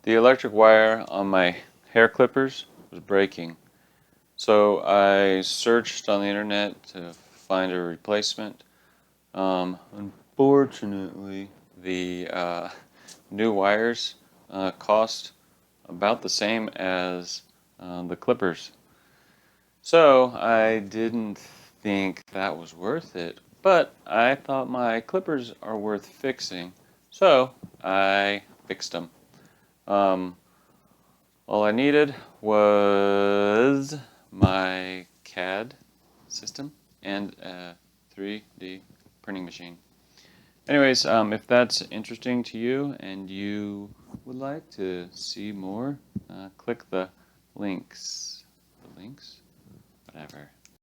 The electric wire on my hair clippers was breaking. So I searched on the internet to find a replacement. Unfortunately, the new wires cost about the same as the clippers. So I didn't think that was worth it, but I thought my clippers are worth fixing. So I fixed them. Um, all I needed was my CAD system and a 3D printing machine. Anyways, if that's interesting to you and you would like to see more, click the links. The links? Whatever.